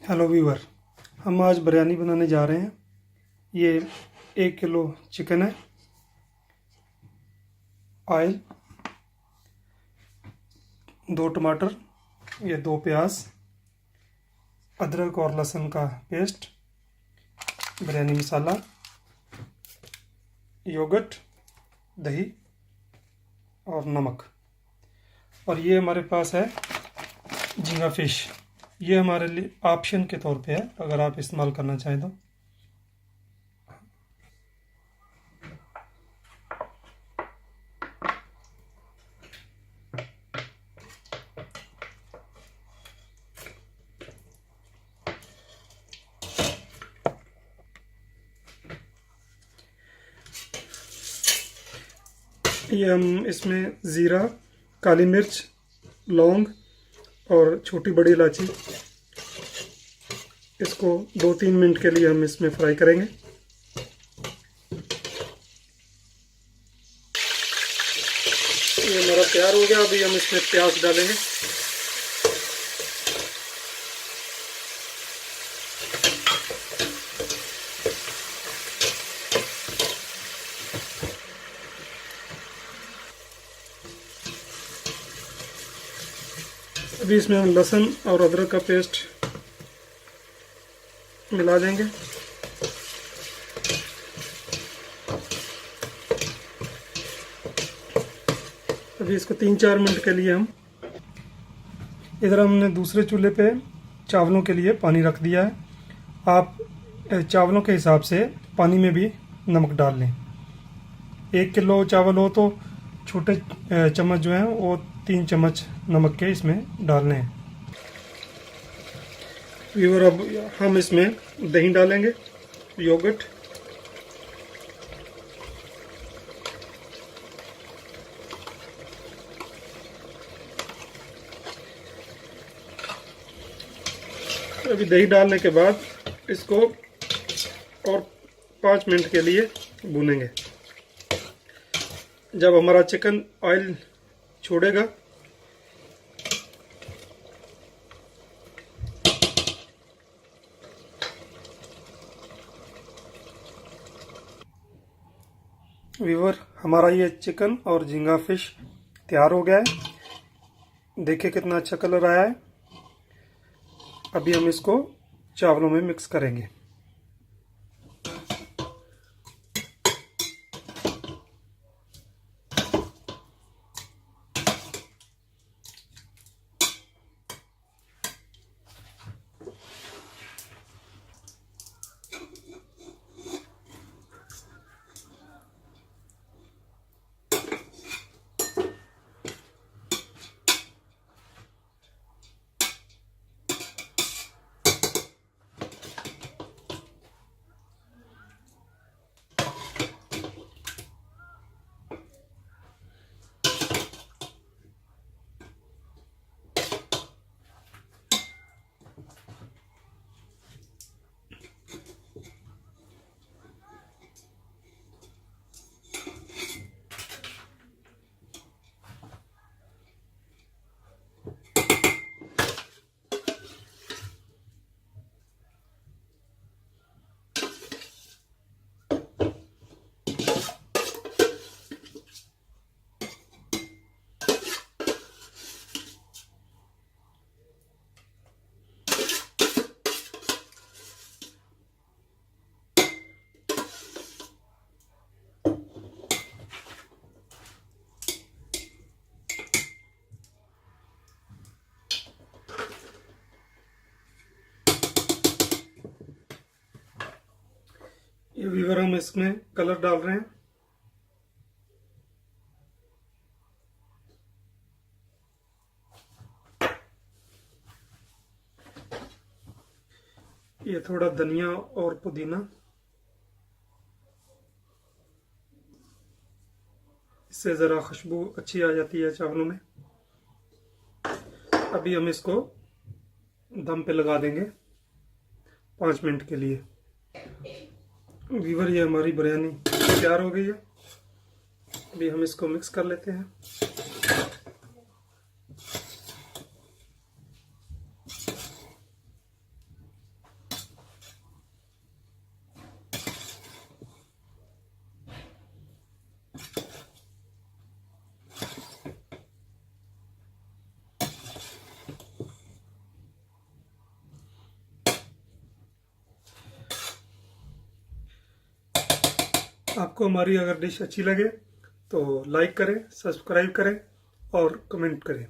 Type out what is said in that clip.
Hello viewer, हम आज बिरयानी बनाने जा रहे हैं। ये 1 किलो चिकन है। ऑयल, 2 टमाटर, ये 2 प्याज, अदरक और लहसुन का पेस्ट, बिरयानी मसाला, योगर्ट, दही और नमक। और ये हमारे पास है झींगा फिश। ये हमारे लिए ऑप्शन के तौर पे है, अगर आप इस्तेमाल करना चाहें तो। ये हम इसमें ज़ीरा, काली मिर्च, लौंग और छोटी बड़ी इलायची, इसको 2-3 मिनट के लिए हम इसमें फ्राई करेंगे। ये हमारा तैयार हो गया। अभी हम इसमें प्याज डालेंगे। अभी इसमें हम लहसुन और अदरक का पेस्ट मिला देंगे। अभी इसको 3-4 मिनट के लिए हम इधर हमने दूसरे चूल्हे पे चावलों के लिए पानी रख दिया है। आप चावलों के हिसाब से पानी में भी नमक डाल लें। 1 किलो चावल हो तो छोटे चम्मच जो हैं वो 3 चम्मच नमक के इसमें डालने हैं। व्यूअर, अब हम इसमें दही डालेंगे, योगर्ट, अभी दही डालने के बाद इसको और 5 मिनट के लिए भूनेंगे। जब हमारा चिकन ऑयल छोड़ेगा व्यूअर, हमारा ये चिकन और झींगा फिश तैयार हो गया है। देखिए कितना अच्छा कलर आया है। अभी हम इसको चावलों में मिक्स करेंगे। ये व्यूअर, हम इसमें कलर डाल रहे हैं। ये थोड़ा धनिया और पुदीना, इससे ज़रा खुशबू अच्छी आ जाती है चावलों में। अभी हम इसको दम पे लगा देंगे 5 मिनट के लिए। व्यूअर, ये हमारी बिरयानी तैयार हो गई है। अभी हम इसको मिक्स कर लेते हैं। आपको हमारी अगर डिश अच्छी लगे तो लाइक करें, सब्सक्राइब करें और कमेंट करें।